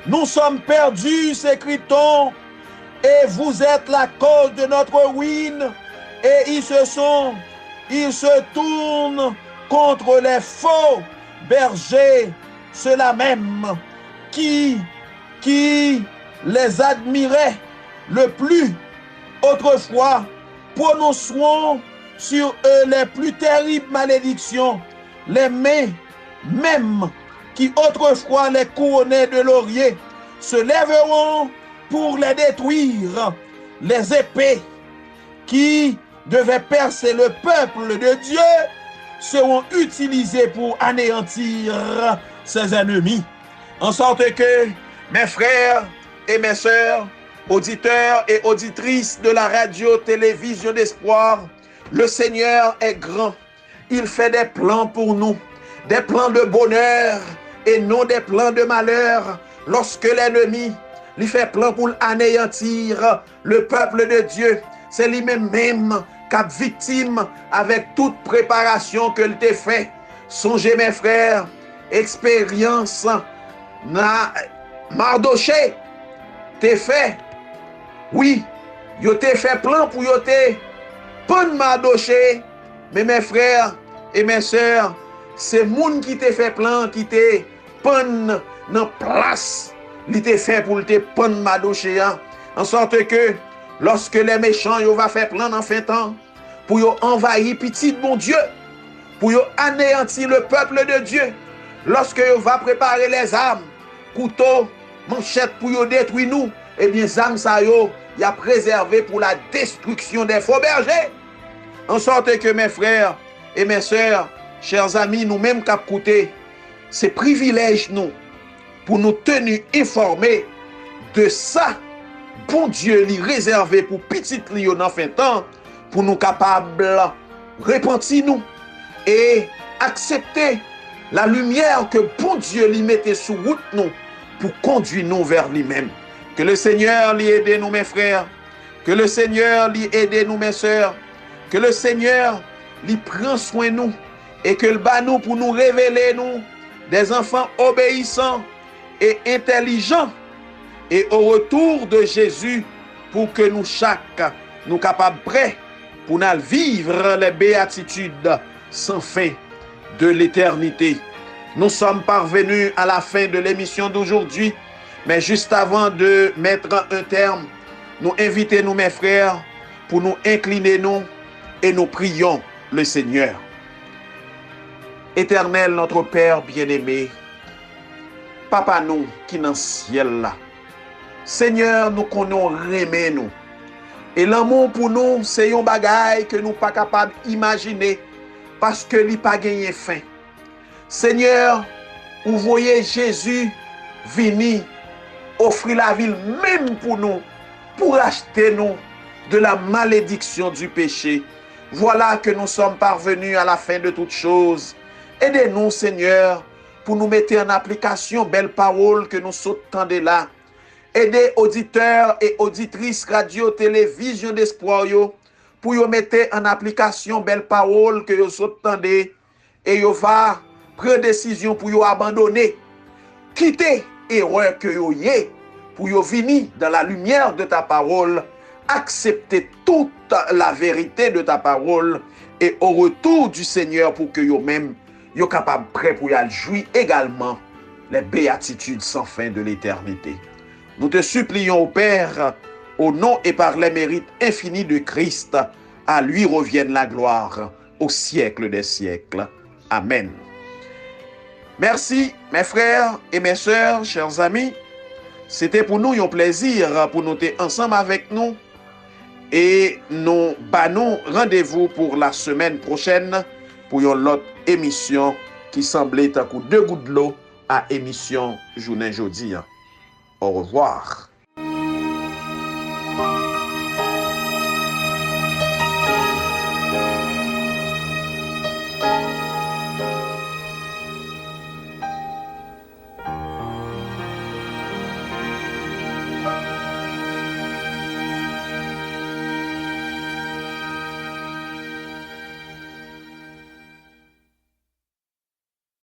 Nous sommes perdus, s'écrit-on, et vous êtes la cause de notre ruine. Et ils se tournent contre les faux bergers, ceux-là même qui les admiraient le plus autrefois, prononceront sur eux les plus terribles malédictions. Les mains même qui autrefois les couronnaient de laurier se lèveront pour les détruire. Les épées qui devaient percer le peuple de Dieu seront utilisées pour anéantir ses ennemis. En sorte que, mes frères et mes sœurs, auditeurs et auditrices de la radio-télévision d'espoir, le Seigneur est grand. Il fait des plans pour nous, des plans de bonheur et non des plans de malheur. Lorsque l'ennemi lui fait plan pour anéantir le peuple de Dieu, c'est lui-même qui est victime avec toute préparation que l'il t'a fait. Songez mes frères, expérience, Mardoché t'es fait. Oui, yo t'ai fait plan pour yo t'ai pas Mardoché, mais mes frères et mes sœurs, c'est moun qui t'ai fait plan, qui t'ai pas dans place li te fait pour te prendre madoché, en sorte que lorsque les méchants yo va faire plan en fin temps, pour yo envahir petit bon Dieu, pour yo anéantir le peuple de Dieu, lorsque yo va préparer les armes, couteau, manchette pour yo détruire nous, eh bien, armes ça yo, y a préservé pour la destruction des faux bergers. En sorte que mes frères et mes sœurs, chers amis, nous-mêmes qui écouté, c'est privilège nous, pour nous tenir informés de ça, bon Dieu lui réservé pour petit li dans fin temps, pour nous capables repentir nous et accepter la lumière que bon Dieu lui mettait sous route nous pour conduire nous vers lui-même. Que le Seigneur lui aide nous mes frères, que le Seigneur lui aide nous mes sœurs, que le Seigneur lui prend soin de nous et que le bat nous pour nous révéler nous des enfants obéissants et intelligents et au retour de Jésus pour que nous chaque nous capables prêts pour nous vivre les béatitudes sans fin de l'éternité. Nous sommes parvenus à la fin de l'émission d'aujourd'hui, mais juste avant de mettre un terme, nous invitons nous mes frères pour nous incliner nous et nous prions le Seigneur. Éternel, notre Père bien-aimé, Papa nous qui dans le ciel là, Seigneur, nous connaissons aimer nous. Et l'amour pour nous, c'est un bagage que nous pas capable d'imaginer parce que il pas gagné fin. Seigneur, vous voyez Jésus venir offrir la vie même pour nous, pour acheter nous de la malédiction du péché. Voilà que nous sommes parvenus à la fin de toutes choses. Aidez-nous, Seigneur, pour nous mettre en application belle parole que nous entendons là. Aidez auditeurs et auditrices radio, télévision d'espoir pour vous mettre en application belle parole que vous entendez et vous va prendre décision pour vous abandonner. Quitter erreur que vous y pour vous venir dans la lumière de ta parole, accepter toute la vérité de ta parole et au retour du Seigneur pour que vous-même vous soyez capable prêt pour y jouir également les béatitudes sans fin de l'éternité. Nous te supplions, Père, au nom et par les mérites infinis de Christ, à lui revienne la gloire au siècle des siècles. Amen. Merci, mes frères et mes sœurs, chers amis. C'était pour nous un plaisir pour nous être ensemble avec nous. Et nous bannons rendez-vous pour la semaine prochaine pour une autre émission qui semblait un coup de goutte de l'eau à émission Journée Jeudi. Au revoir.